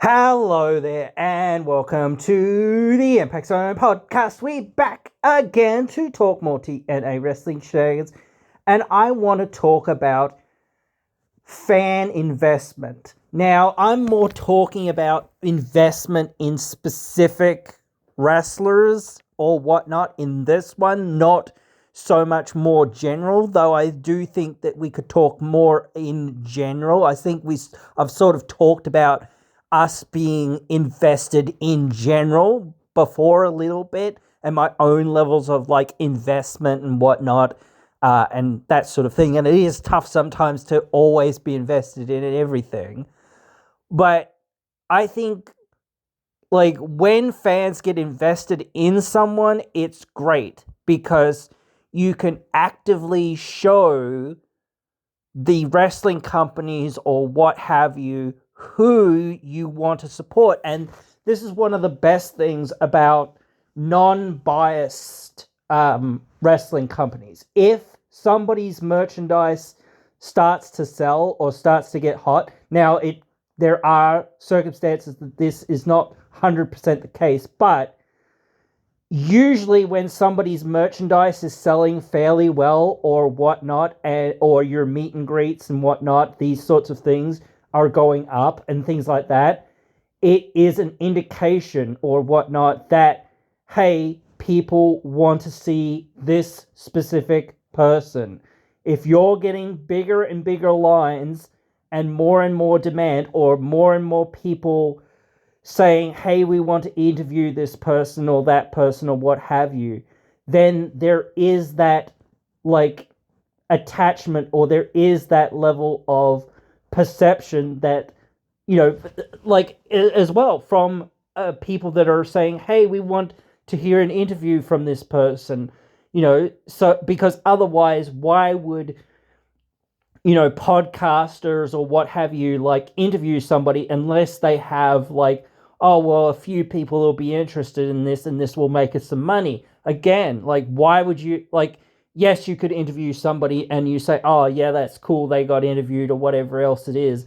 Hello there, and welcome to the impzonepod podcast. We're back again to talk more TNA wrestling shows, and I want to talk about fan investment. Now, I'm more talking about investment in specific wrestlers or whatnot in this one, not so much more general, though I do think that we could talk more in general. I think I've sort of talked about us being invested in general before a little bit, and my own levels of like investment and whatnot, and that sort of thing. And it is tough sometimes to always be invested in everything. But I think like when fans get invested in someone, it's great because you can actively show the wrestling companies or what have you who you want to support. And this is one of the best things about non-biased wrestling companies. If somebody's merchandise starts to sell or starts to get hot, now there are circumstances that this is not 100% the case, but usually when somebody's merchandise is selling fairly well or whatnot, or your meet and greets and whatnot, these sorts of things are going up and things like that, it is an indication or whatnot that, hey, people want to see this specific person. If you're getting bigger and bigger lines and more demand, or more people saying, hey, we want to interview this person or that person or what have you, then there is that like attachment, or there is that level of perception that, like as well from people that are saying, hey, we want to hear an interview from this person, so because otherwise, why would podcasters or what have you like interview somebody unless they have like, oh, well, a few people will be interested in this and this will make us some money. Again, like, why would you, like, yes, you could interview somebody and you say, oh, yeah, that's cool, they got interviewed or whatever else it is.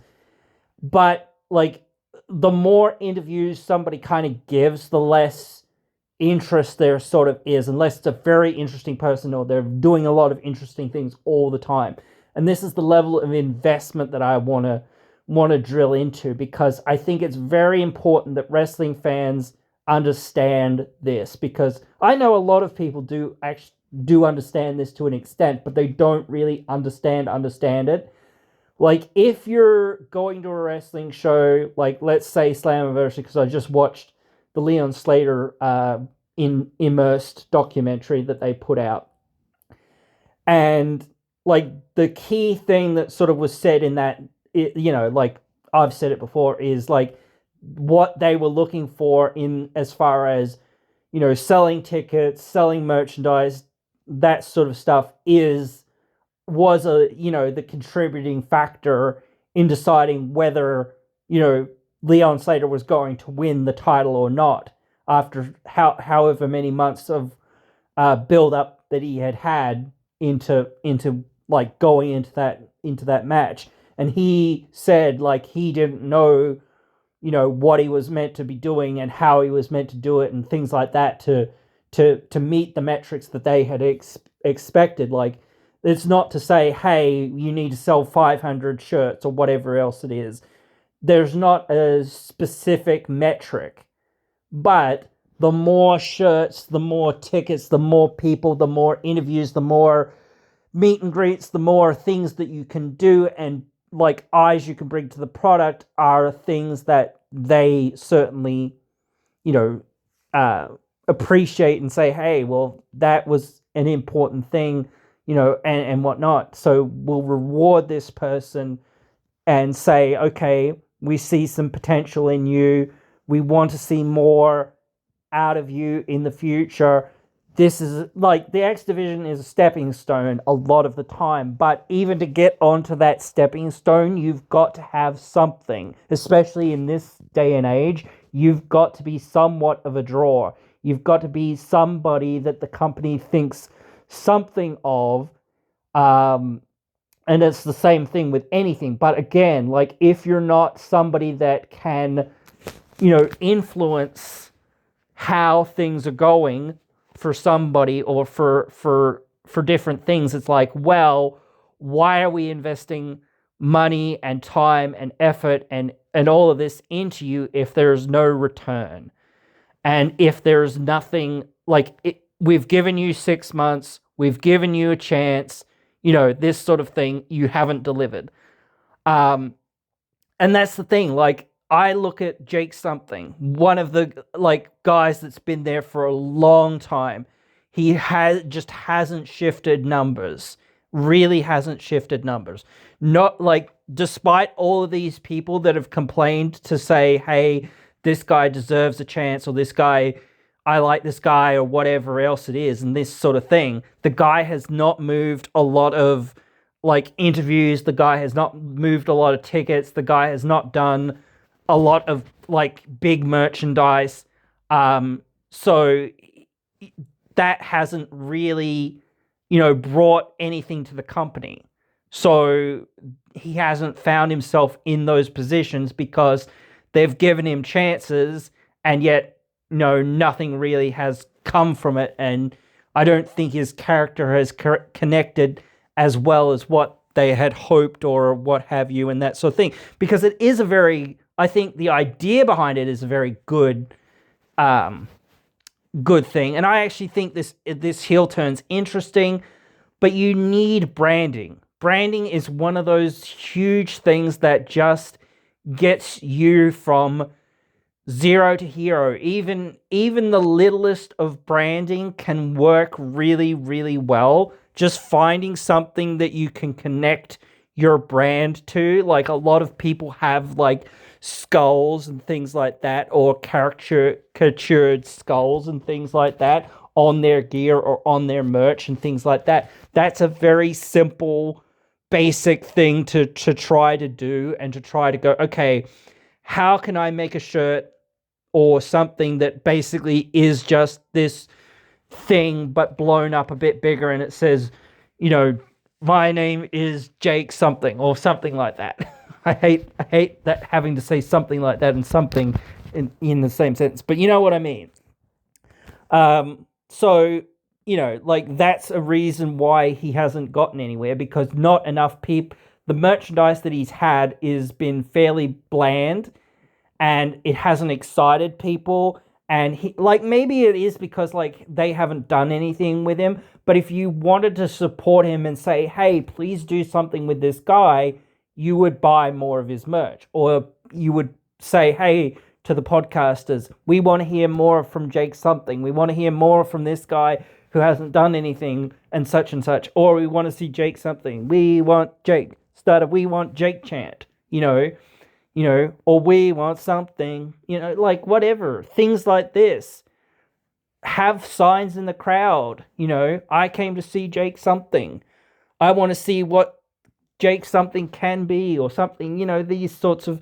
But, like, the more interviews somebody kind of gives, the less interest there sort of is, unless it's a very interesting person or they're doing a lot of interesting things all the time. And this is the level of investment that I want to drill into, because I think it's very important that wrestling fans understand this, because I know a lot of people do understand this to an extent, but they don't really understand it. Like, if you're going to a wrestling show, like let's say Slammiversary, because I just watched the Leon Slater in Immersed documentary that they put out, and like the key thing that sort of was said in that, like I've said it before, is like what they were looking for in as far as, selling tickets, selling merchandise, that sort of stuff was the contributing factor in deciding whether, Leon Slater was going to win the title or not, after however many months of build up that he had into like going into that match. And he said like he didn't know, what he was meant to be doing and how he was meant to do it and things like that to meet the metrics that they had expected. Like, it's not to say, hey, you need to sell 500 shirts or whatever else it is. There's not a specific metric, but the more shirts, the more tickets, the more people, the more interviews, the more meet and greets, the more things that you can do and like eyes you can bring to the product are things that they certainly, appreciate and say, hey, well, that was an important thing, and whatnot. So we'll reward this person and say, okay, we see some potential in you. We want to see more out of you in the future. This is like the X Division is a stepping stone a lot of the time, but even to get onto that stepping stone, you've got to have something, especially in this day and age. You've got to be somewhat of a draw. You've got to be somebody that the company thinks something of, and it's the same thing with anything. But again, like if you're not somebody that can influence how things are going for somebody or for different things. It's like, well, why are we investing money and time and effort and all of this into you if there's no return? And if there's nothing, like, we've given you 6 months, we've given you a chance, this sort of thing, you haven't delivered. And that's the thing. Like, I look at Jake Something, one of the guys that's been there for a long time. He hasn't shifted numbers. Really hasn't shifted numbers. Not like, despite all of these people that have complained to say, hey, this guy deserves a chance, or this guy, I like this guy, or whatever else it is, and this sort of thing. The guy has not moved a lot of interviews. The guy has not moved a lot of tickets. The guy has not done a lot of big merchandise. So that hasn't really, brought anything to the company. So he hasn't found himself in those positions because they've given him chances, and yet, nothing really has come from it. And I don't think his character has connected as well as what they had hoped or what have you, and that sort of thing. Because it is I think the idea behind it is a very good thing. And I actually think this heel turn's interesting, but you need branding. Branding is one of those huge things that just gets you from zero to hero. Even the littlest of branding can work really, really well. Just finding something that you can connect your brand to. Like, a lot of people have skulls and things like that, or caricatured skulls and things like that on their gear or on their merch and things like that. That's a very simple, basic thing to try to do, and to try to go, okay, how can I make a shirt or something that basically is just this thing but blown up a bit bigger, and it says, my name is Jake Something, or something like that. I hate that, having to say something like that and something in the same sentence, but you know what I mean. So that's a reason why he hasn't gotten anywhere, because not enough people. The merchandise that he's had is been fairly bland, and it hasn't excited people. And he, maybe it is because they haven't done anything with him. But if you wanted to support him and say, hey, please do something with this guy, you would buy more of his merch. Or you would say, hey, to the podcasters, we want to hear more from Jake Something. We want to hear more from this guy who hasn't done anything, and such and such. Or we want to see Jake Something. We want Jake. Start a we want Jake chant, or we want something, whatever. Things like this. Have signs in the crowd, I came to see Jake Something. I want to see what Jake Something can be, or something, these sorts of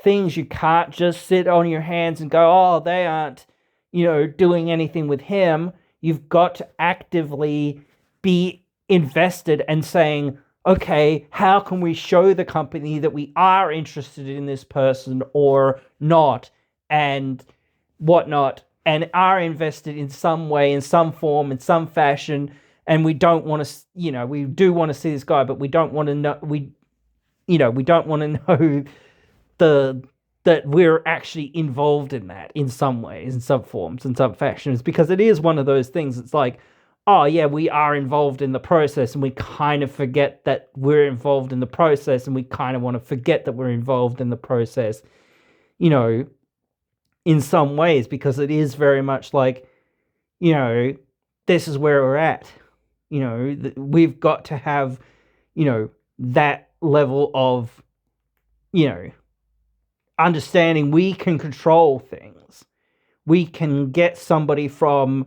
things. You can't just sit on your hands and go, oh, they aren't, doing anything with him. You've got to actively be invested and saying, okay, how can we show the company that we are interested in this person or not, and whatnot, and are invested in some way, in some form, in some fashion, and we don't want to, we do want to see this guy, but we don't want to know, we don't want to know that we're actually involved in that in some ways, in some forms, in some fashions, because it is one of those things. It's like, oh yeah, we are involved in the process, and we kind of forget that we're involved in the process, and we kind of want to forget that we're involved in the process, in some ways, because it is very much like, this is where we're at. We've got to have, that level of, understanding we can control things. We can get somebody from,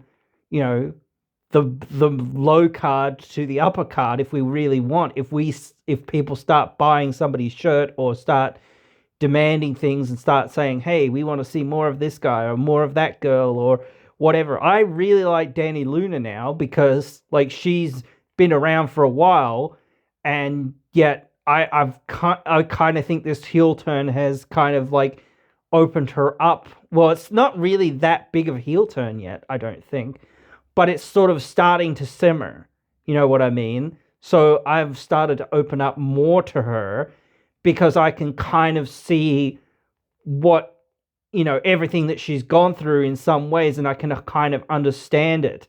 the low card to the upper card if we really want. If people start buying somebody's shirt, or start demanding things, and start saying, hey, we want to see more of this guy or more of that girl or whatever. I really like Danny Luna now, because she's been around for a while, and yet I kind of think this heel turn has kind of opened her up. Well, it's not really that big of a heel turn yet, I don't think, but it's sort of starting to simmer. You know what I mean? So I've started to open up more to her because I can kind of see what, everything that she's gone through in some ways, and I can kind of understand it.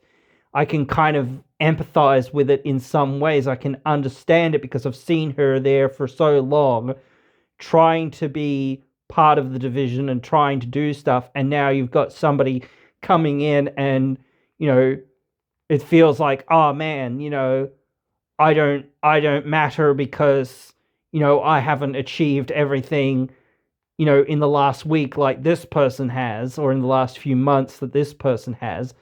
I can kind of empathize with it in some ways. I can understand it because I've seen her there for so long, trying to be part of the division and trying to do stuff. And now you've got somebody coming in and, it feels like, oh man, I don't matter because, I haven't achieved everything, in the last week like this person has, or in the last few months that this person has,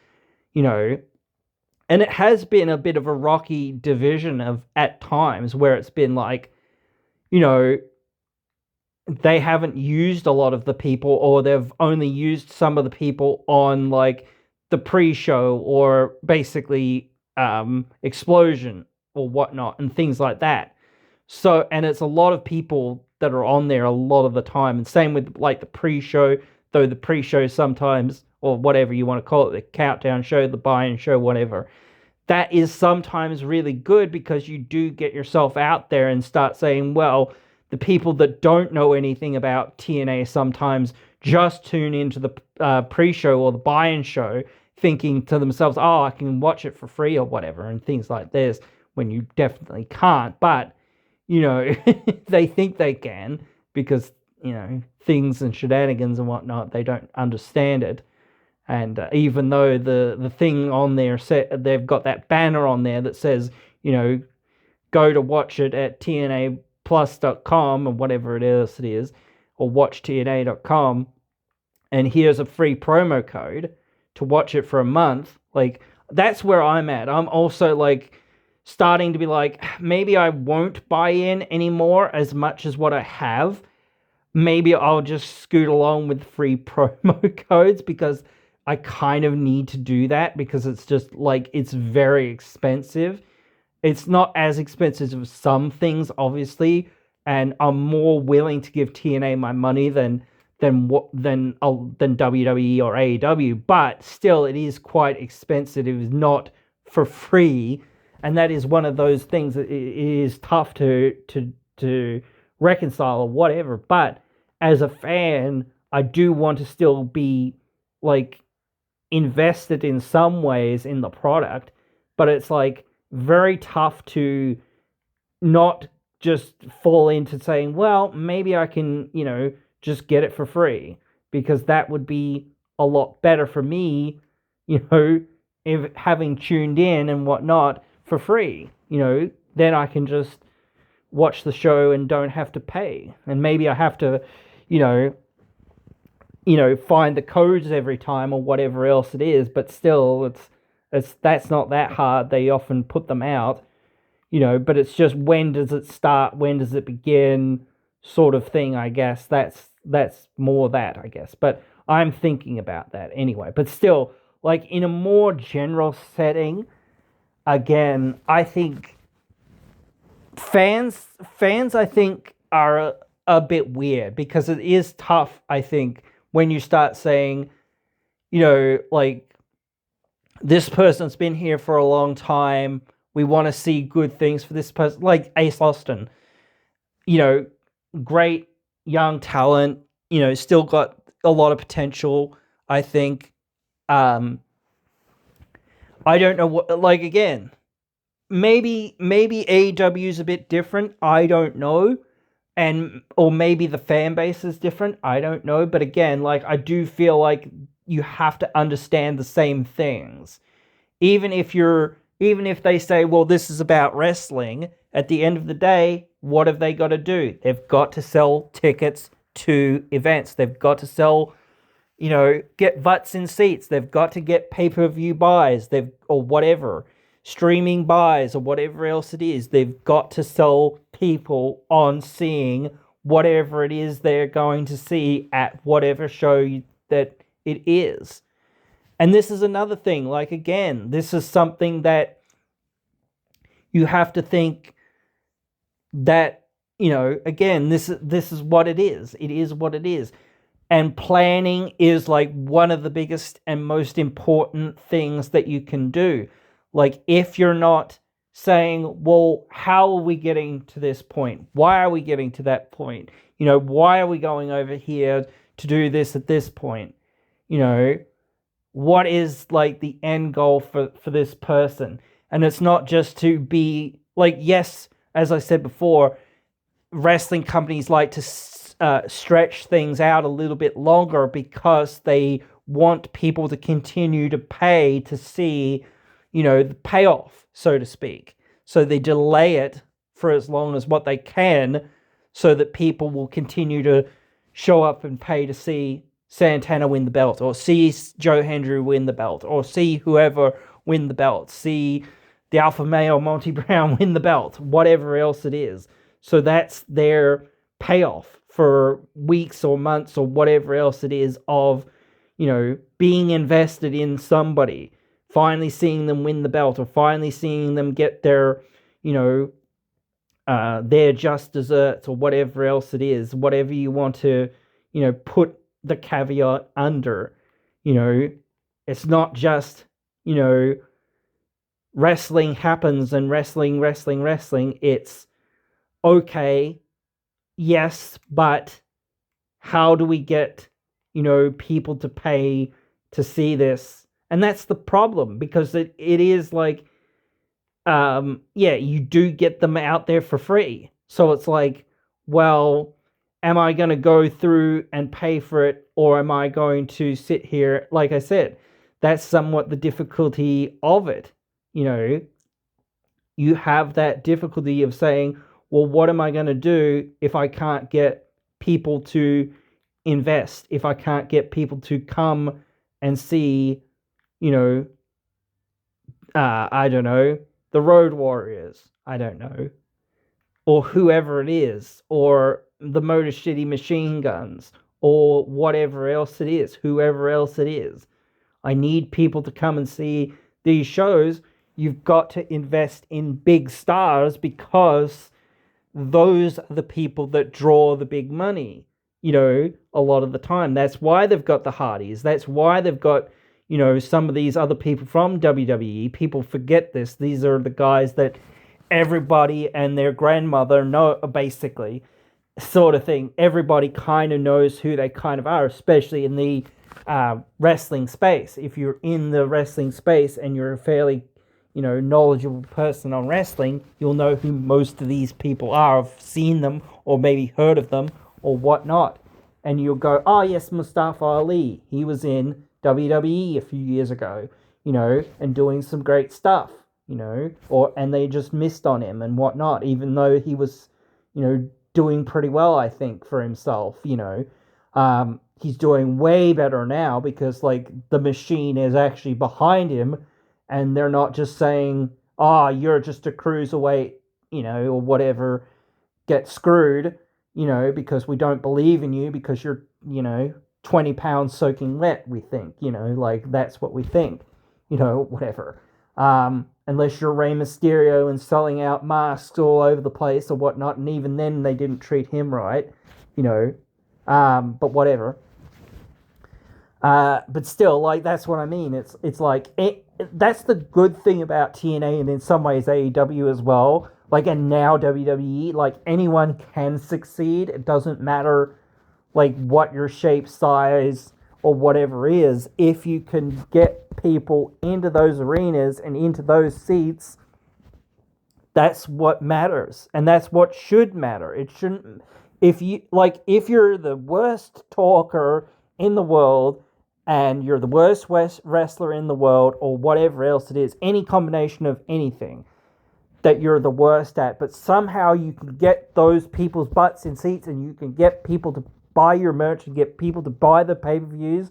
and it has been a bit of a rocky division at times where it's been like, they haven't used a lot of the people, or they've only used some of the people on like the pre-show or basically Explosion or whatnot and things like that. So, and it's a lot of people that are on there a lot of the time, and same with like the pre-show, though the pre-show sometimes, or whatever you want to call it, the countdown show, the buy-in show, whatever, that is sometimes really good because you do get yourself out there and start saying, well, the people that don't know anything about TNA sometimes just tune into the pre-show or the buy-in show thinking to themselves, oh, I can watch it for free or whatever, and things like this, when you definitely can't. But, they think they can because, things and shenanigans and whatnot, they don't understand it. And even though the thing on there, they've got that banner on there that says, go to watch it at tnaplus.com or whatever it is, or watchtna.com, and here's a free promo code to watch it for a month. Like, that's where I'm at. I'm also like starting to be like, maybe I won't buy in anymore as much as what I have. Maybe I'll just scoot along with free promo codes because I kind of need to do that, because it's just like, it's very expensive. It's not as expensive as some things, obviously, and I'm more willing to give TNA my money than WWE or AEW, but still, it is quite expensive. It is not for free, and that is one of those things that it is tough to reconcile or whatever. But as a fan, I do want to still be like invested in some ways in the product, but it's like very tough to not just fall into saying, well, maybe I can, just get it for free, because that would be a lot better for me, if having tuned in and whatnot for free, then I can just watch the show and don't have to pay. And maybe I have to, find the codes every time or whatever else it is, but still, that's not that hard. They often put them out, but it's just, when does it start? When does it begin? Sort of thing, I guess. That's more that, I guess. But I'm thinking about that anyway. But still, like, in a more general setting, again, I think fans, I think, are a bit weird, because it is tough, I think, when you start saying, like, this person's been here for a long time, we want to see good things for this person, like Ace Austin, great young talent, still got a lot of potential, I think. I don't know what, like, again, maybe AEW is a bit different, I don't know. Or maybe the fan base is different, I don't know. But again, like, I do feel like you have to understand the same things. Even if they say, well, this is about wrestling, at the end of the day, what have they got to do? They've got to sell tickets to events. They've got to sell, get butts in seats. They've got to get pay-per-view buys, or whatever, streaming buys, or whatever else it is. They've got to sell people on seeing whatever it is they're going to see at whatever show that it is. And this is another thing, like, again, this is something that you have to think that, again, this is what it is. It is what it is. And planning is like one of the biggest and most important things that you can do. Like, if you're not saying, well, how are we getting to this point? Why are we getting to that point? Why are we going over here to do this at this point? What is like the end goal for this person? And it's not just to be like, yes, as I said before, wrestling companies like to stretch things out a little bit longer because they want people to continue to pay to see, the payoff, so to speak. So they delay it for as long as what they can so that people will continue to show up and pay to see Santana win the belt, or see Joe Hendry win the belt, or see whoever win the belt, see the Alpha Male Monty Brown win the belt, whatever else it is. So that's their payoff for weeks or months or whatever else it is of, being invested in somebody, finally seeing them win the belt, or finally seeing them get their, their just desserts, or whatever else it is, whatever you want to, put the caveat under. It's not just, wrestling happens and wrestling. It's okay, yes, but how do we get, people to pay to see this? And that's the problem, because it is like, you do get them out there for free. So it's like, well, am I going to go through and pay for it, or am I going to sit here? Like I said, that's somewhat the difficulty of it. You have that difficulty of saying, well, what am I going to do if I can't get people to invest, if I can't get people to come and see, I don't know, the Road Warriors, I don't know, or whoever it is, or the Motor City Machine Guns, or whatever else it is, whoever else it is. I need people to come and see these shows. You've got to invest in big stars, because those are the people that draw the big money, a lot of the time. That's why they've got the Hardys. That's why they've got, some of these other people from WWE. People forget this. These are the guys that everybody and their grandmother know, basically, sort of thing. Everybody kind of knows who they kind of are, especially in the wrestling space. If you're in the wrestling space and you're a fairly, knowledgeable person on wrestling, you'll know who most of these people are. I've seen them, or maybe heard of them, or whatnot. And you'll go, oh yes, Mustafa Ali. He was in WWE a few years ago, and doing some great stuff, and they just missed on him and whatnot, even though he was, doing pretty well, I think, for himself, he's doing way better now, because like the machine is actually behind him, and they're not just saying, oh, you're just a cruiserweight, or whatever, get screwed, because we don't believe in you, because you're, 20 pounds soaking wet, we think, like that's what we think, whatever. Unless you're Rey Mysterio and selling out masks all over the place or whatnot, and even then they didn't treat him right, but whatever. But still, like, that's what I mean. It's like, that's the good thing about TNA, and in some ways AEW as well. Like, and now WWE, like, anyone can succeed. It doesn't matter, like, what your shape, size, or whatever is. If you can get people into those arenas and into those seats, that's what matters. And that's what should matter. It shouldn't, if you're the worst talker in the world, and you're the worst wrestler in the world, or whatever else it is, any combination of anything that you're the worst at, but somehow you can get those people's butts in seats, and you can get people to buy your merch and get people to buy the pay-per-views,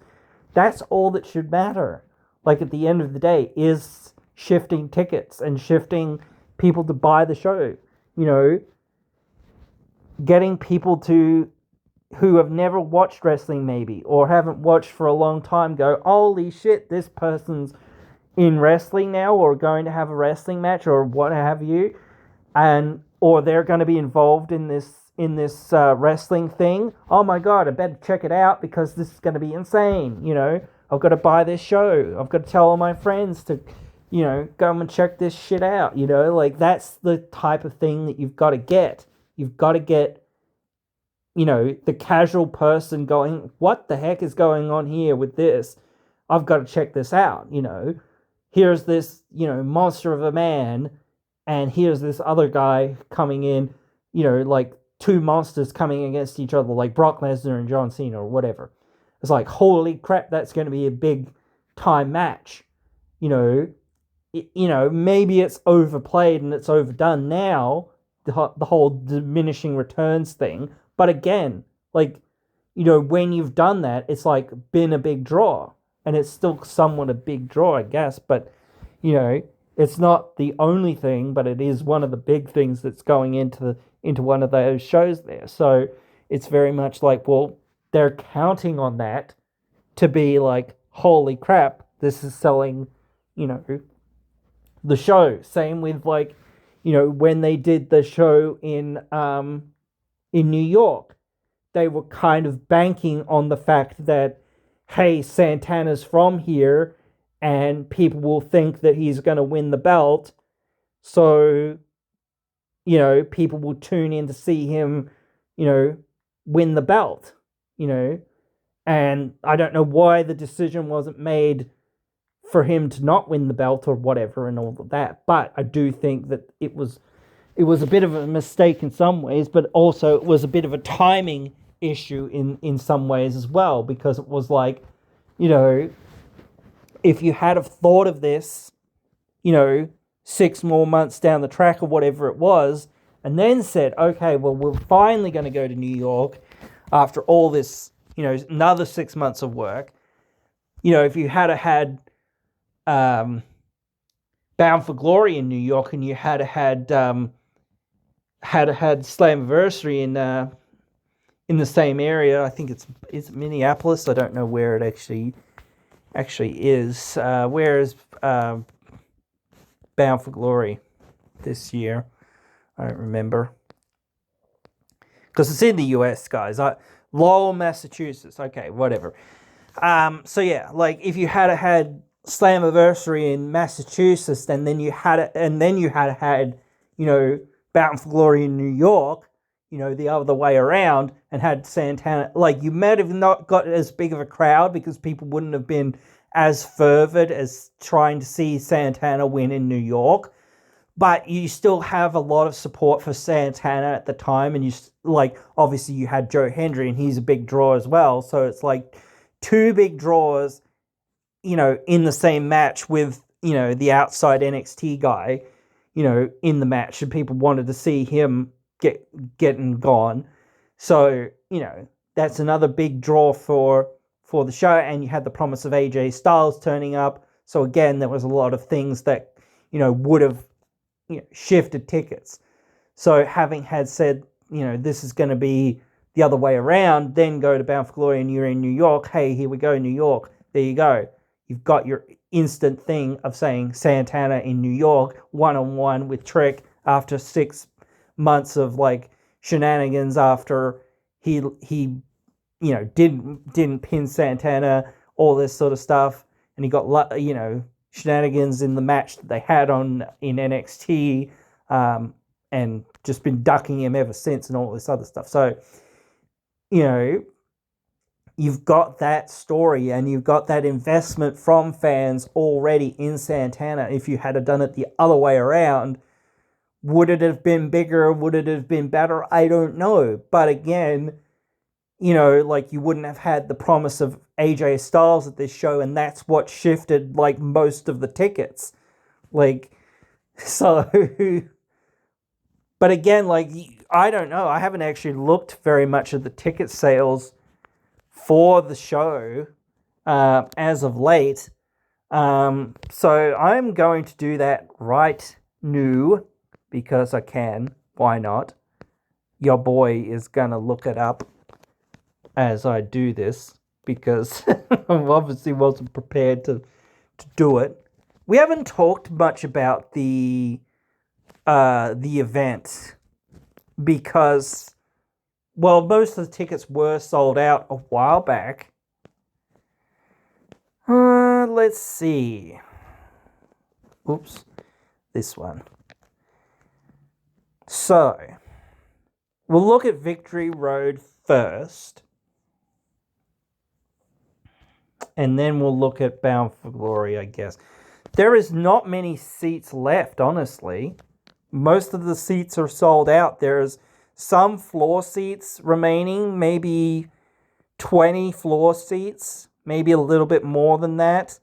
that's all that should matter. Like, at the end of the day, is shifting tickets and shifting people to buy the show. Getting people to, who have never watched wrestling maybe, or haven't watched for a long time, go, holy shit, this person's in wrestling now, or going to have a wrestling match, or what have you, or they're going to be involved in this, wrestling thing. Oh my god, I better check it out because this is going to be insane. I've got to buy this show. I've got to tell all my friends to, go and check this shit out. Like that's the type of thing that you've got to get. You've got to get, the casual person going, what the heck is going on here with this? I've got to check this out. Here's this, monster of a man, and here's this other guy coming in, like two monsters coming against each other, like Brock Lesnar and John Cena or whatever. It's like, holy crap, that's going to be a big time match. Maybe it's overplayed and it's overdone now, the whole diminishing returns thing. But again, like, when you've done that, it's like been a big draw. And it's still somewhat a big draw, I guess. But, it's not the only thing, but it is one of the big things that's going into one of those shows there. So it's very much like, well, they're counting on that to be like, holy crap, this is selling, the show. Same with like, when they did the show in New York, they were kind of banking on the fact that, hey, Santana's from here and people will think that he's going to win the belt. So, people will tune in to see him, win the belt, And I don't know why the decision wasn't made for him to not win the belt or whatever and all of that. But I do think that it was a bit of a mistake in some ways, but also it was a bit of a timing issue in some ways as well, because it was like, if you had have thought of this, 6 more months down the track or whatever it was, and then said, okay, well, we're finally going to go to New York after all this, another 6 months of work. If you had Bound for Glory in New York and you had Slammiversary in the same area, I think it's Minneapolis. I don't know where it actually is. Where is Bound for Glory this year? I don't remember. Because it's in the US, guys. Lowell, Massachusetts. Okay, whatever. So yeah, like if you had Slammiversary in Massachusetts, and then you had Bound for Glory in New York, the other way around, and had Santana, like you might have not got as big of a crowd because people wouldn't have been as fervid as trying to see Santana win in New York. But you still have a lot of support for Santana at the time, and obviously you had Joe Hendry, and he's a big draw as well. So it's like two big draws, in the same match with, the outside NXT guy, in the match, and people wanted to see him getting gone. So, that's another big draw for the show, and you had the promise of AJ Styles turning up. So again, there was a lot of things that, would have shifted tickets. So having had said, this is going to be the other way around, then go to Bound for Glory and you're in New York. Hey, here we go, New York. There you go. You've got your instant thing of saying Santana in New York, one-on-one with Trick after 6 months of like shenanigans after he didn't pin Santana, all this sort of stuff, and he got shenanigans in the match that they had in NXT, and just been ducking him ever since and all this other stuff. So, you've got that story and you've got that investment from fans already in Santana. If you had done it the other way around, would it have been bigger? Would it have been better? I don't know. But again, you wouldn't have had the promise of AJ Styles at this show, and that's what shifted like most of the tickets. But again, I don't know. I haven't actually looked very much at the ticket sales for the show as of late. So I'm going to do that right now because I can. Why not? Your boy is going to look it up as I do this because I obviously wasn't prepared to do it. We haven't talked much about the event because well, most of the tickets were sold out a while back. Let's see. Oops, this one. So, we'll look at Victory Road first, and then we'll look at Bound for Glory, I guess. There is not many seats left, honestly. Most of the seats are sold out. There's some floor seats remaining, maybe 20 floor seats, maybe a little bit more than that.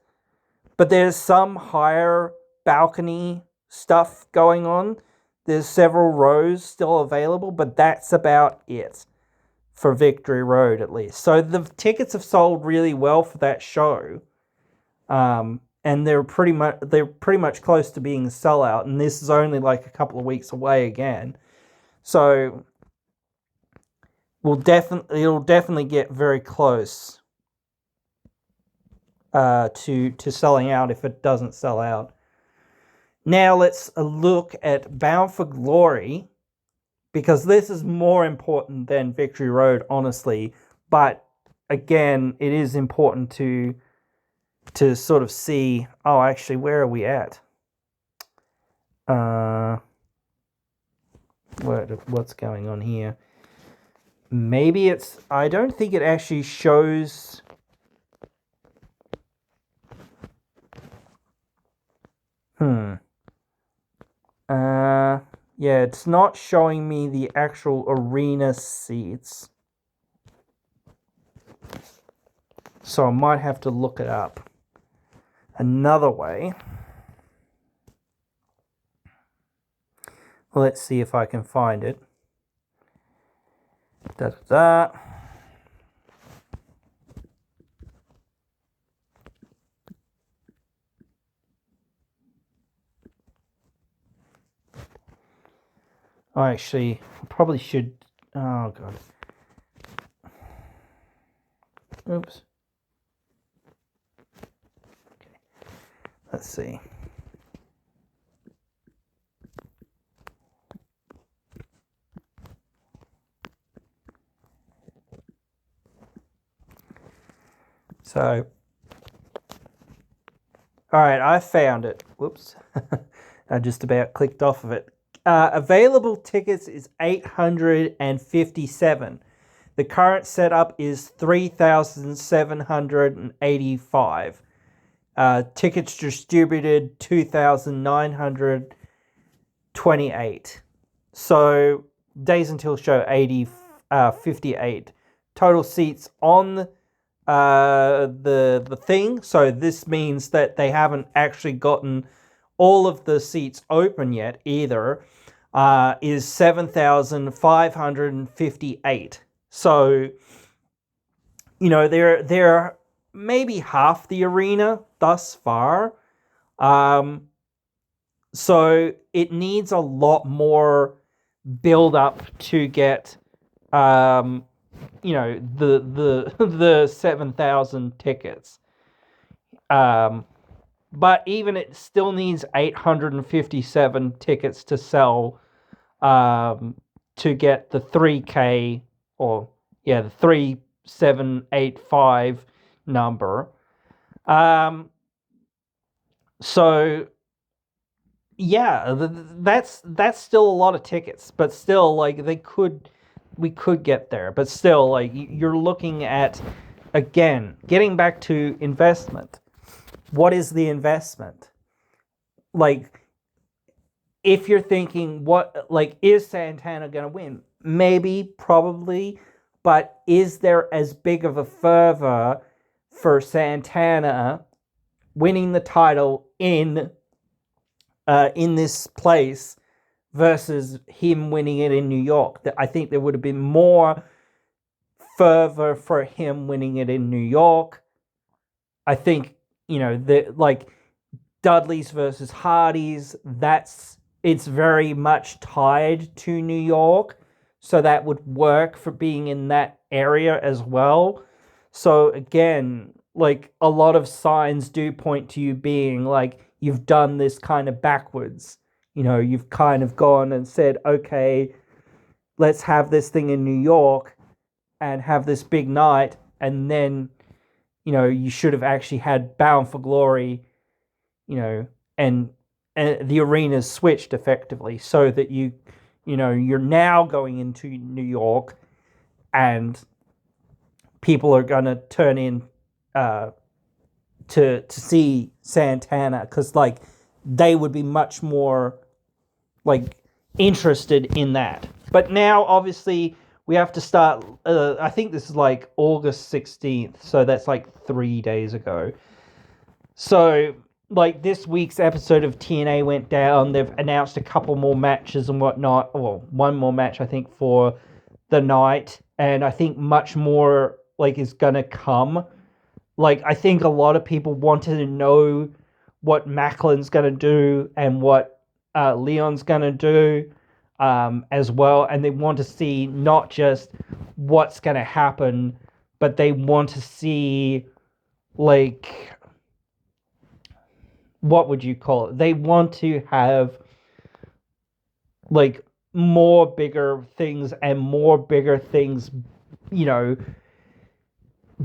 But there's some higher balcony stuff going on. There's several rows still available, but that's about it for Victory Road, at least. So the tickets have sold really well for that show, and they're pretty much close to being a sellout. And this is only like a couple of weeks away again, so it'll definitely get very close to selling out if it doesn't sell out. Now let's look at Bound for Glory, because this is more important than Victory Road, honestly. But again, it is important to sort of see. Oh, actually, where are we at? What's going on here? Maybe it's. I don't think it actually shows. Yeah, it's not showing me the actual arena seats. So I might have to look it up another way. Let's see if I can find it. Da-da-da. I actually probably should. Oh, God. Oops. Okay. Let's see. So, all right, I found it. Whoops. I just about clicked off of it. Available tickets is 857. The current setup is 3,785. Tickets distributed 2,928. So days until show 58. Total seats on the thing. So this means that they haven't actually gotten all of the seats open yet either. Is 7,558. So, they're maybe half the arena thus far. So it needs a lot more build up to get, the 7,000 tickets. But even it still needs 857 tickets to sell to get the 3K the 3,785 number. So yeah, that's still a lot of tickets, but still, like, we could get there, but still, like, you're looking at, again, getting back to investment. What is the investment? Like, if you're thinking, is Santana going to win? Maybe, probably, but is there as big of a fervor for Santana winning the title in this place versus him winning it in New York? I think there would have been more fervor for him winning it in New York. I think, Dudley's versus Hardy's, it's very much tied to New York, so that would work for being in that area as well. So again, like, a lot of signs do point to you being like, you've done this kind of backwards. You've kind of gone and said, okay, let's have this thing in New York and have this big night, and then, you should have actually had Bound for Glory, and the arena's switched effectively so that you're now going into New York, and people are going to turn in to see Santana, because like they would be much more like interested in that. But now obviously we have to start, I think this is like August 16th, so that's like 3 days ago. So like this week's episode of TNA went down. They've announced a couple more matches and whatnot. Well, one more match I think for the night, and I think much more like is gonna come. Like, I think a lot of people wanted to know what Macklin's gonna do and what Leon's gonna do as well, and they want to see not just what's gonna happen, but they want to see, like, what would you call it? They want to have like more bigger things and more bigger things,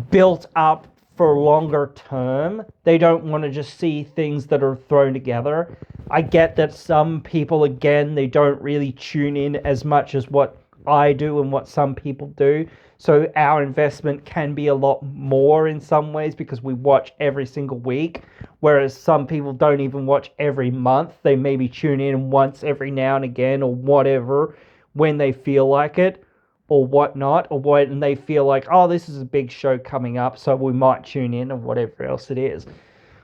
built up for longer term. They don't want to just see things that are thrown together. I get that some people, again, they don't really tune in as much as what I do and what some people do. So our investment can be a lot more in some ways because we watch every single week, whereas some people don't even watch every month. They maybe tune in once every now and again or whatever when they feel like it or whatnot, or when they feel like, oh, this is a big show coming up, so we might tune in or whatever else it is.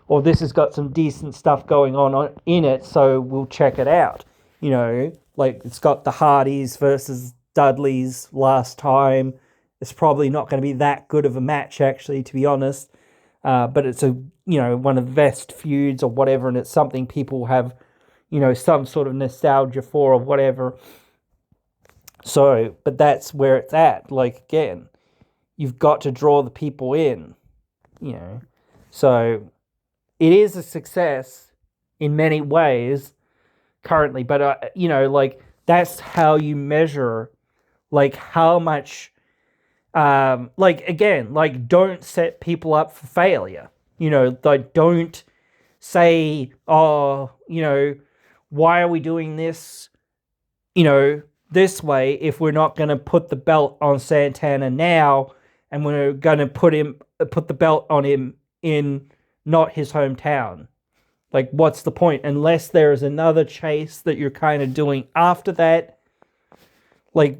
Or this has got some decent stuff going on in it, so we'll check it out. Like it's got the Hardys versus Dudleys last time. It's probably not going to be that good of a match, actually, to be honest. But it's one of the best feuds or whatever, and it's something people have, some sort of nostalgia for or whatever. So, but that's where it's at. Like, again, you've got to draw the people in, So, it is a success in many ways currently, but, like, that's how you measure, like, how much, like, again, like, don't set people up for failure. Like, don't say, oh, why are we doing this, this way if we're not going to put the belt on Santana now, and we're going to put the belt on him in not his hometown. Like, what's the point? Unless there is another chase that you're kind of doing after that. Like,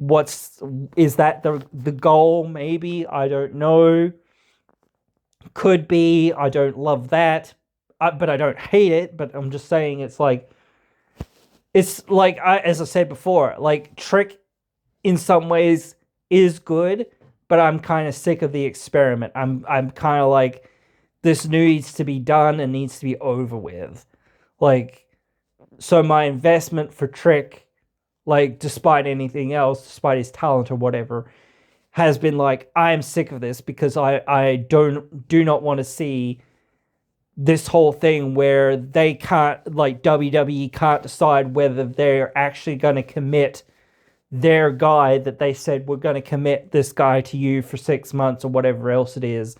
is that the goal? Maybe, I don't know. Could be. I don't love that, but I don't hate it. But I'm just saying, it's like, as I said before, like, Trick in some ways is good, but I'm kind of sick of the experiment. I'm kind of like, this needs to be done and needs to be over with. Like, so my investment for Trick, like, despite anything else, despite his talent or whatever, has been like, I am sick of this because I do not want to see this whole thing where they can't, like, WWE can't decide whether they're actually going to commit their guy that they said, we're going to commit this guy to you for 6 months or whatever else it is.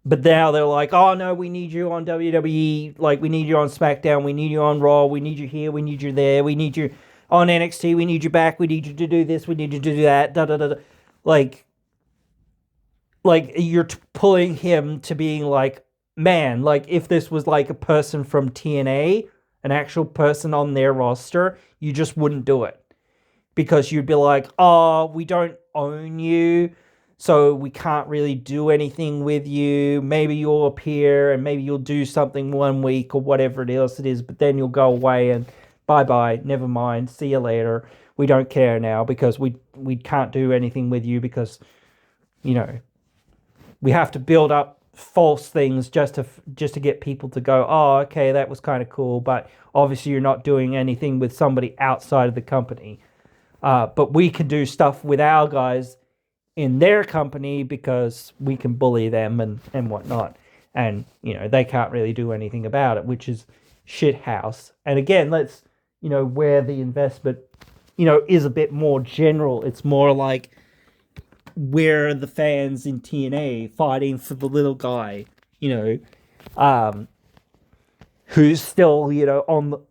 But now they're like, oh no, we need you on WWE, like, we need you on SmackDown, we need you on Raw, we need you here, we need you there, we need you on NXT, we need you back, we need you to do this, we need you to do that, da da da da. Like you're pulling him to being like, man, like, if this was like a person from TNA, an actual person on their roster, you just wouldn't do it. Because you'd be like, oh, we don't own you, so we can't really do anything with you. Maybe you'll appear and maybe you'll do something 1 week or whatever else it is, but then you'll go away and bye-bye, never mind, see you later. We don't care now because we can't do anything with you because, we have to build up false things just to get people to go, oh, okay, that was kind of cool, but obviously you're not doing anything with somebody outside of the company. But we can do stuff with our guys in their company because we can bully them and whatnot. And, they can't really do anything about it, which is shit house. And again, let's, where the investment is a bit more general. It's more like, where are the fans in TNA fighting for the little guy, um, who's still,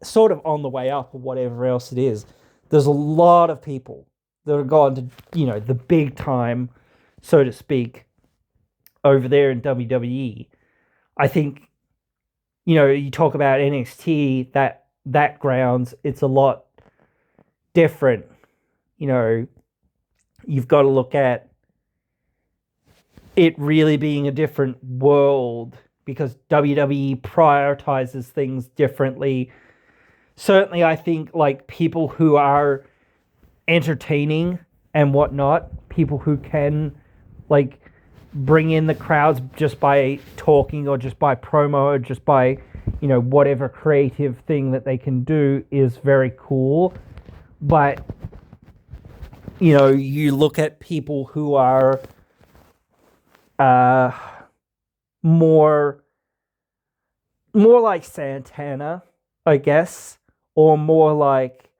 sort of on the way up or whatever else it is. There's a lot of people that have gone to, the big time, so to speak, over there in WWE. I think, you talk about NXT, that grounds, it's a lot different. You've got to look at it really being a different world because WWE prioritizes things differently. Certainly, I think like people who are entertaining and whatnot, people who can like bring in the crowds just by talking or just by promo or just by, whatever creative thing that they can do is very cool. But, you look at people who are more like Santana, I guess, or more like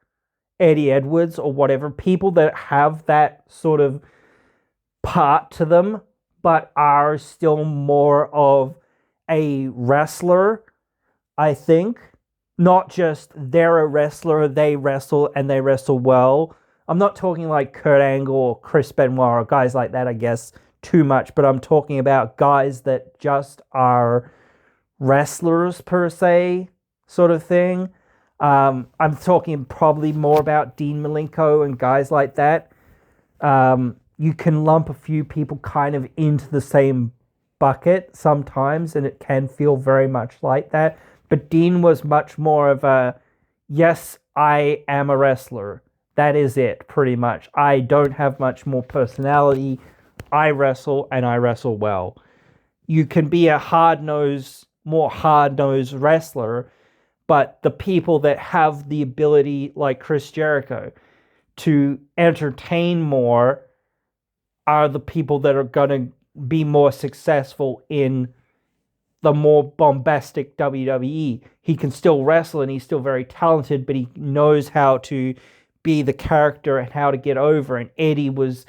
Eddie Edwards or whatever, people that have that sort of part to them, but are still more of a wrestler, I think. Not just they're a wrestler, they wrestle and they wrestle well. I'm not talking like Kurt Angle or Chris Benoit or guys like that, I guess, too much, but I'm talking about guys that just are wrestlers per se, sort of thing. I'm talking probably more about Dean Malenko and guys like that. You can lump a few people kind of into the same bucket sometimes, and it can feel very much like that. But Dean was much more of a, yes, I am a wrestler. That is it, pretty much. I don't have much more personality. I wrestle, and I wrestle well. You can be a more hard-nosed wrestler, but the people that have the ability, like Chris Jericho, to entertain more are the people that are going to be more successful in the more bombastic WWE. He can still wrestle and he's still very talented, but he knows how to be the character and how to get over. And Eddie was,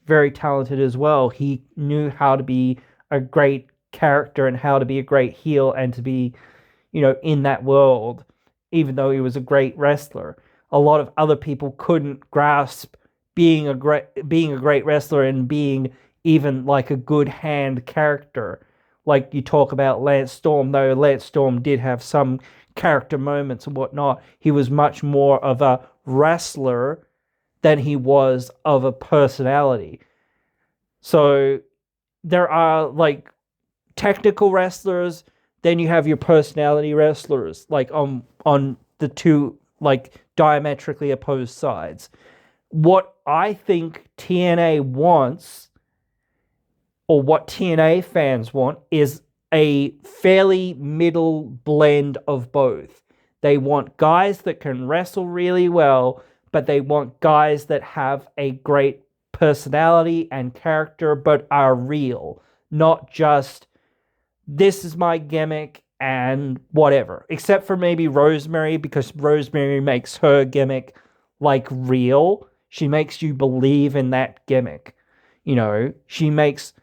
very talented as well. He knew how to be a great character and how to be a great heel and to be, in that world, even though he was a great wrestler. A lot of other people couldn't grasp being a great wrestler and being even like a good hand character. Like you talk about Lance Storm, though Lance Storm did have some character moments and whatnot, he was much more of a wrestler than he was of a personality. So there are like technical wrestlers, then you have your personality wrestlers, like on the two like diametrically opposed sides. What I think TNA wants, or what TNA fans want, is a fairly middle blend of both. They want guys that can wrestle really well, but they want guys that have a great personality and character, but are real. Not just, this is my gimmick and whatever. Except for maybe Rosemary, because Rosemary makes her gimmick like real. She makes you believe in that gimmick. She makes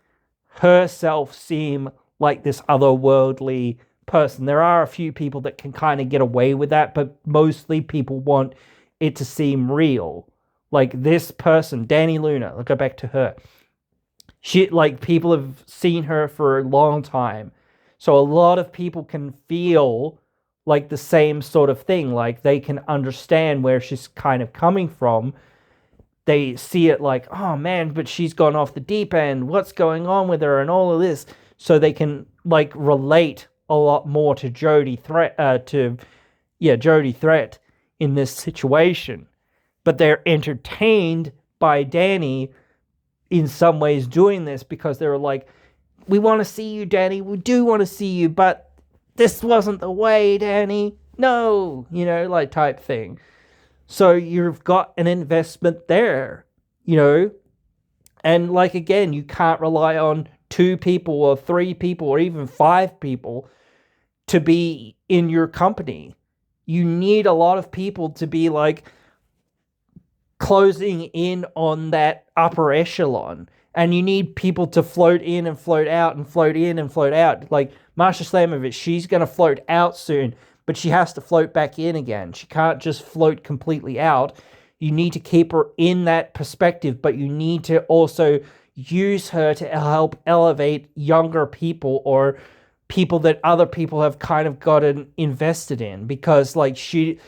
herself seem like this otherworldly person. There are a few people that can kind of get away with that, but mostly people want it to seem real. Like this person, Danny Luna, I'll go back to her. People have seen her for a long time. So a lot of people can feel like the same sort of thing. Like they can understand where she's kind of coming from. They see it like, oh man, but she's gone off the deep end. What's going on with her and all of this? So they can like relate a lot more to Jody Threat, Jody Threat in this situation. But they're entertained by Danny in some ways doing this because they're like, we want to see you, Danny. We do want to see you, but this wasn't the way, Danny. No, like type thing. So you've got an investment there, and like, again, you can't rely on 2 people or 3 people or even 5 people to be in your company. You need a lot of people to be like, closing in on that upper echelon. And you need people to float in and float out and float in and float out. Like Masha Slamovich, she's going to float out soon, but she has to float back in again. She can't just float completely out. You need to keep her in that perspective, but you need to also use her to help elevate younger people or people that other people have kind of gotten invested in, because like she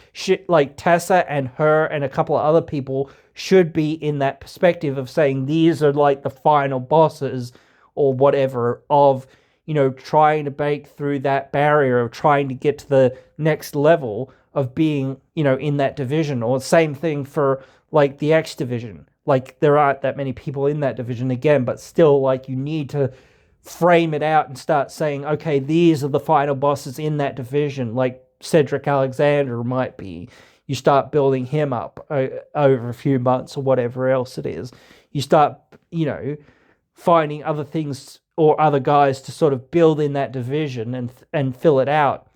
like Tessa and her and a couple of other people should be in that perspective of saying these are like the final bosses or whatever of, you know, trying to break through that barrier of trying to get to the next level of being, you know, in that division. Or same thing for like the X division. Like there aren't that many people in that division again, but still, like, you need to frame it out and start saying, okay, these are the final bosses in that division, like Cedric Alexander might be. You start building him up over a few months or whatever else it is. You start, you know, finding other things or other guys to sort of build in that division and fill it out,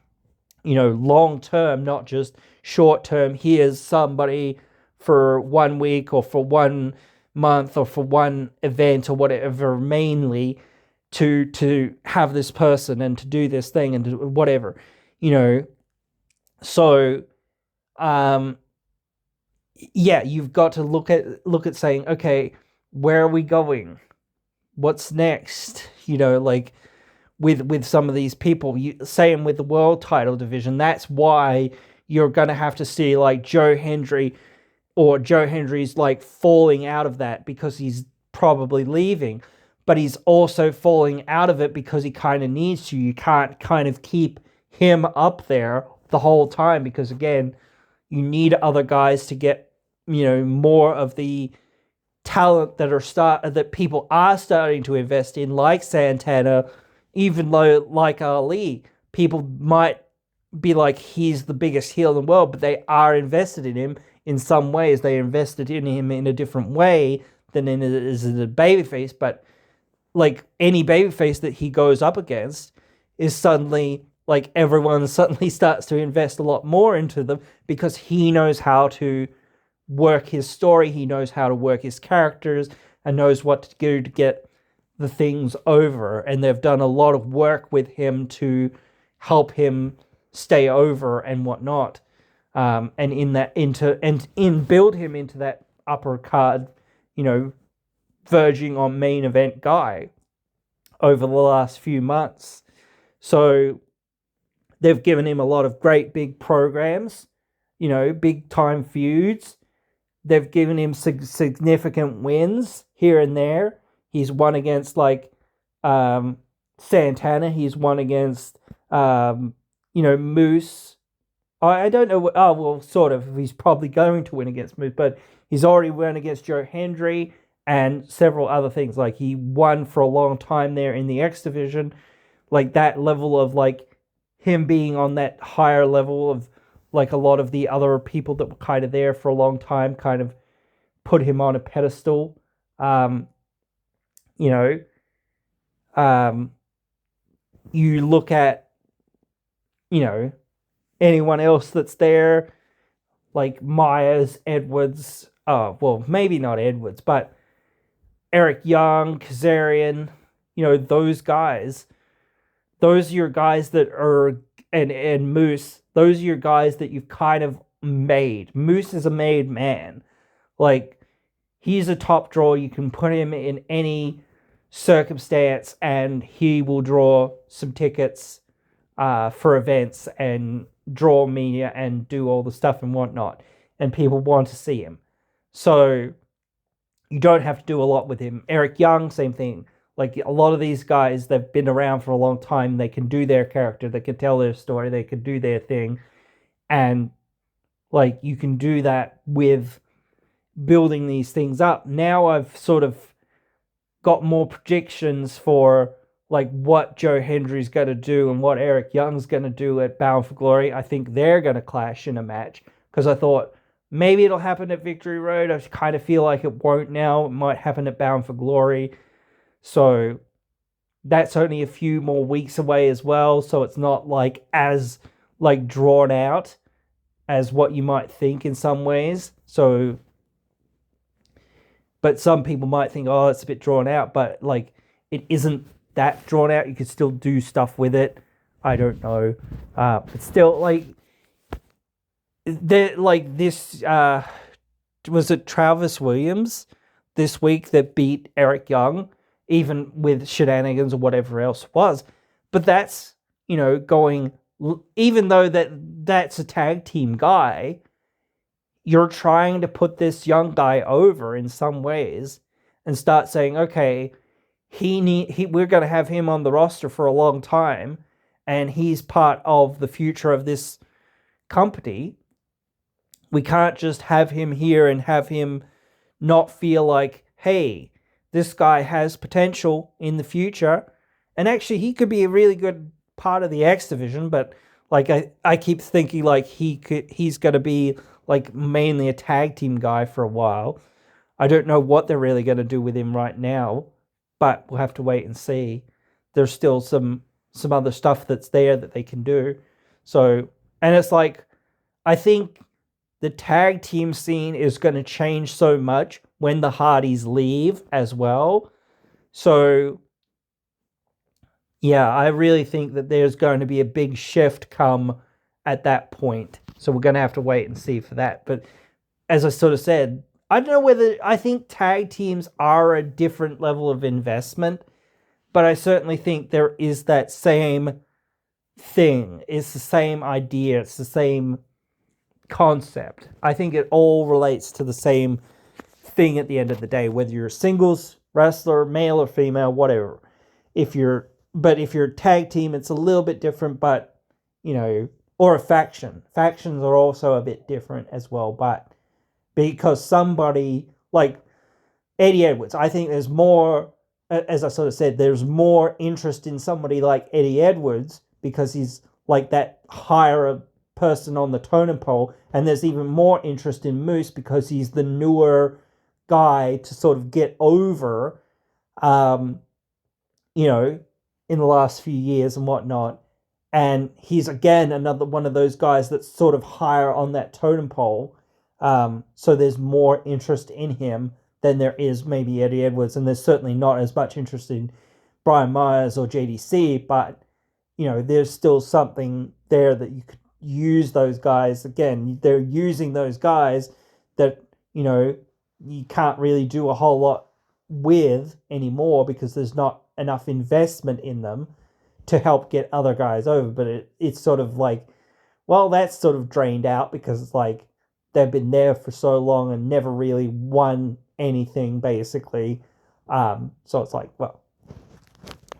you know, long term, not just short term. Here's somebody for 1 week or for 1 month or for one event or whatever, mainly to have this person and to do this thing and to whatever, you know. So yeah, you've got to look at saying, okay, where are we going? What's next? You know, like with some of these people, same with the world title division. That's why you're going to have to see like Joe Hendry, or Joe Hendry's like falling out of that because he's probably leaving, but he's also falling out of it because he kind of needs to. You can't kind of keep him up there the whole time, because again, you need other guys to get, you know, more of the talent that people are starting to invest in, like Santana. Even though, like Ali, people might be like, he's the biggest heel in the world, but they are invested in him in some ways. They invested in him in a different way than as a babyface, but like any babyface that he goes up against is suddenly, like, everyone suddenly starts to invest a lot more into them because he knows how to work his story, he knows how to work his characters, and knows what to do to get the things over. And they've done a lot of work with him to help him stay over and whatnot. And build him into that upper card, you know, verging on main event guy over the last few months. So they've given him a lot of great big programs, you know, big time feuds. They've given him significant wins here and there. He's won against like Santana. He's won against you know, Moose. I don't know. Oh, well, sort of. He's probably going to win against Moose, but he's already won against Joe Hendry and several other things. Like, he won for a long time there in the X division. Like, that level of, like, him being on that higher level of, like, a lot of the other people that were kind of there for a long time kind of put him on a pedestal. You know, you look at, you know, anyone else that's there, like Myers, Edwards, well, maybe not Edwards, but Eric Young, Kazarian, you know, those guys, those are your guys that are, and Moose, those are your guys that you've kind of made. Moose is a made man. Like, he's a top draw. You can put him in any circumstance and he will draw some tickets for events and draw media and do all the stuff and whatnot, and people want to see him. So you don't have to do a lot with him. Eric Young, same thing. Like, a lot of these guys, they've been around for a long time. They can do their character. They can tell their story. They can do their thing. And, like, you can do that with building these things up. Now I've sort of got more predictions for, like, what Joe Hendry's going to do and what Eric Young's going to do at Bound for Glory. I think they're going to clash in a match, because I thought maybe it'll happen at Victory Road. I kind of feel like it won't now. It might happen at Bound for Glory. So that's only a few more weeks away as well. So it's not like as like drawn out as what you might think in some ways. So But some people might think, oh, it's a bit drawn out, but like it isn't that drawn out. You could still do stuff with it. I don't know, but still, like this. Was it Travis Williams this week that beat Eric Young, even with shenanigans or whatever else it was? But that's going. Even though that's a tag team guy, you're trying to put this young guy over in some ways and start saying, okay, we're going to have him on the roster for a long time, and he's part of the future of this company. We can't just have him here and have him not feel like, hey, this guy has potential in the future. And actually, he could be a really good part of the X division, but like I keep thinking like he's going to be like mainly a tag team guy for a while. I don't know what they're really going to do with him right now, but we'll have to wait and see. There's still some other stuff that's there that they can do. So, and it's like, I think the tag team scene is going to change so much when the Hardys leave as well. So, yeah, I really think that there's going to be a big shift come at that point. So we're going to have to wait and see for that. But as I sort of said, I don't know whether I think tag teams are a different level of investment, but I certainly think there is that same thing. It's the same idea. It's the same concept. I think it all relates to the same thing at the end of the day, whether you're a singles wrestler, male or female, whatever. If you're a tag team, it's a little bit different, but or a faction. Factions are also a bit different as well, but because somebody like Eddie Edwards, I think there's more, as I sort of said, there's more interest in somebody like Eddie Edwards because he's like that higher person on the totem pole, and there's even more interest in Moose because he's the newer guy to sort of get over, in the last few years and whatnot. And he's again another one of those guys that's sort of higher on that totem pole. So there's more interest in him than there is maybe Eddie Edwards, and there's certainly not as much interest in Brian Myers or JDC, but there's still something there that you could use those guys. Again, they're using those guys that you can't really do a whole lot with anymore because there's not enough investment in them to help get other guys over. But it's sort of like, well, that's sort of drained out because it's like they've been there for so long and never really won anything basically. So it's like, well,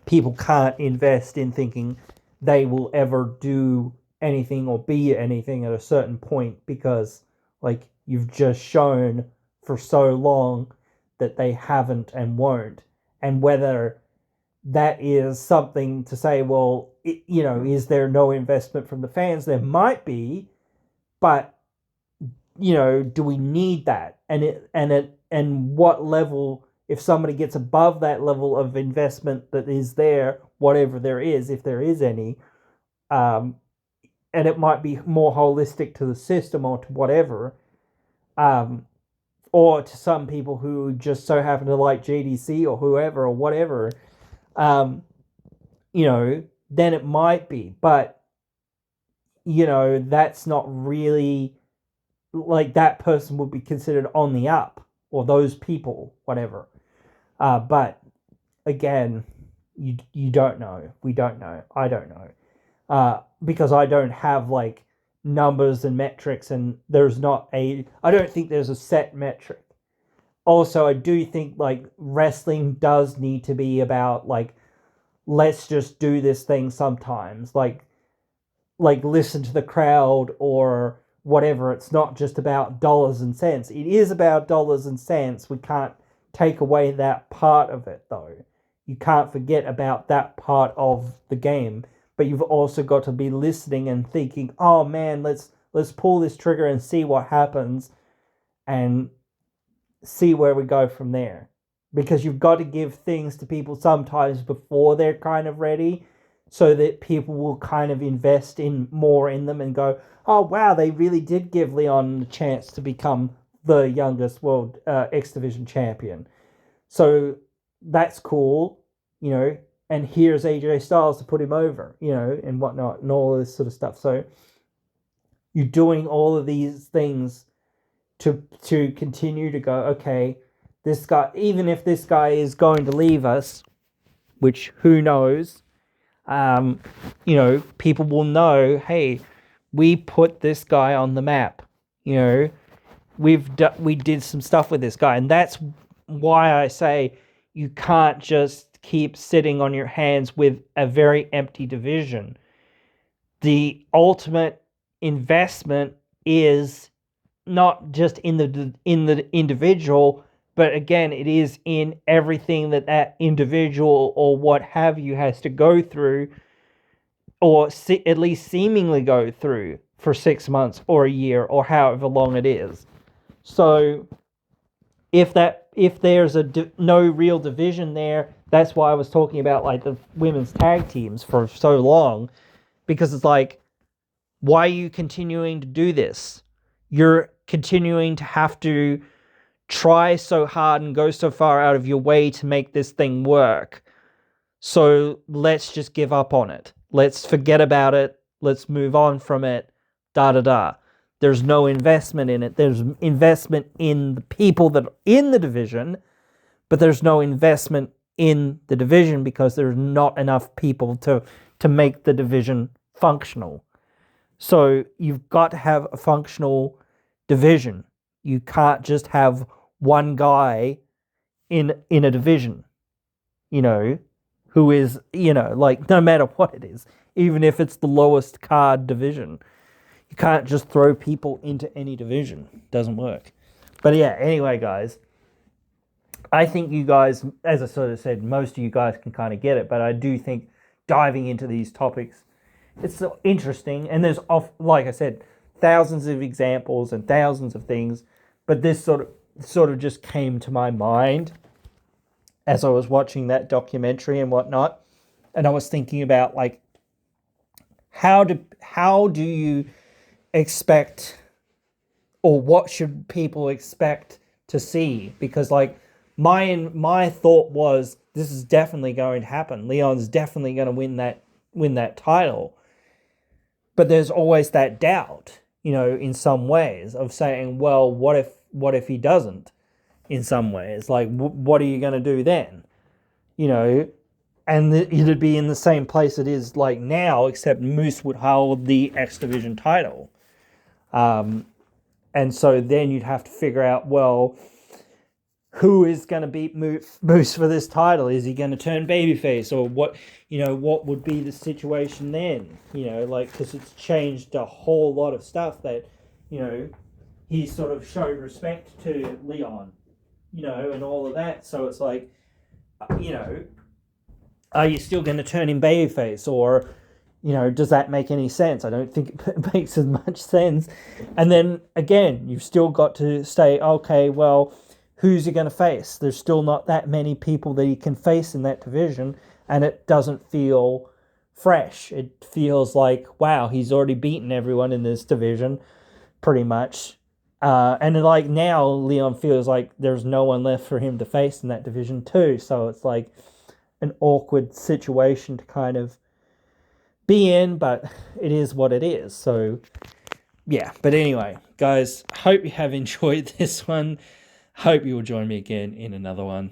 people can't invest in thinking they will ever do anything or be anything at a certain point because like you've just shown for so long that they haven't and won't. And whether that is something to say, well, is there no investment from the fans? There might be, but do we need that? And what level, if somebody gets above that level of investment that is there, whatever there is, if there is any, and it might be more holistic to the system or to whatever, or to some people who just so happen to like JDC or whoever or whatever, then it might be. But, that's not really, like, that person would be considered on the up, or those people, whatever. But, again, you don't know. We don't know. I don't know. Because I don't have, like, numbers and metrics, and I don't think there's a set metric. Also, I do think, like, wrestling does need to be about, like, let's just do this thing sometimes. Like listen to the crowd or whatever. It's not just about dollars and cents. It is about dollars and cents. We can't take away that part of it, though. You can't forget about that part of the game. But you've also got to be listening and thinking, oh man, let's pull this trigger and see what happens and see where we go from there. Because you've got to give things to people sometimes before they're kind of ready, so that people will kind of invest in more in them and go, oh wow, they really did give Leon a chance to become the youngest world X Division champion. So that's cool, you know. And here's AJ Styles to put him over, you know, and whatnot, and all this sort of stuff. So you're doing all of these things to continue to go, okay, this guy, even if this guy is going to leave us, which who knows, you know, people will know, hey, we put this guy on the map, you know, we did some stuff with this guy. And that's why I say you can't just keep sitting on your hands with a very empty division. The ultimate investment is not just in the individual, but again, it is in everything that individual or what have you has to go through, or at least seemingly go through for 6 months or a year or however long it is. So if there's no real division there, that's why I was talking about like the women's tag teams for so long, because it's like, why are you continuing to do this? You're continuing to have to try so hard and go so far out of your way to make this thing work. So let's just give up on it. Let's forget about it. Let's move on from it. There's no investment in it. There's investment in the people that are in the division, but there's no investment in the division because there's not enough people to make the division functional. So you've got to have a functional division. You can't just have one guy in a division, you know, who is, you know, like, no matter what it is, even if it's the lowest card division, you can't just throw people into any division. It doesn't work. But yeah, anyway, guys, I think you guys, as I sort of said, most of you guys can kind of get it, but I do think diving into these topics, it's so interesting, and there's, like I said, thousands of examples and thousands of things, but this sort of just came to my mind as I was watching that documentary and whatnot, and I was thinking about, like, how do you expect, or what should people expect to see? Because, like, my thought was, this is definitely going to happen. Leon's definitely going to win that title. But there's always that doubt, you know, in some ways, of saying, well, what if he doesn't? In some ways, like, what are you going to do then? You know, and it'd be in the same place it is like now, except Moose would hold the X Division title. And so then you'd have to figure out, well, who is going to beat Moose for this title? Is he going to turn babyface, or what? You know, what would be the situation then? You know, like, because it's changed a whole lot of stuff that, you know, he sort of showed respect to Leon, you know, and all of that. So it's like, you know, are you still going to turn him babyface, or, you know, does that make any sense? I don't think it makes as much sense. And then again, you've still got to say, okay, well, who's he going to face? There's still not that many people that he can face in that division, and it doesn't feel fresh. It feels like, wow, he's already beaten everyone in this division, pretty much. And like now, Leon feels like there's no one left for him to face in that division too. So it's like an awkward situation to kind of be in, but it is what it is. So yeah, but anyway, guys, hope you have enjoyed this one. Hope you will join me again in another one.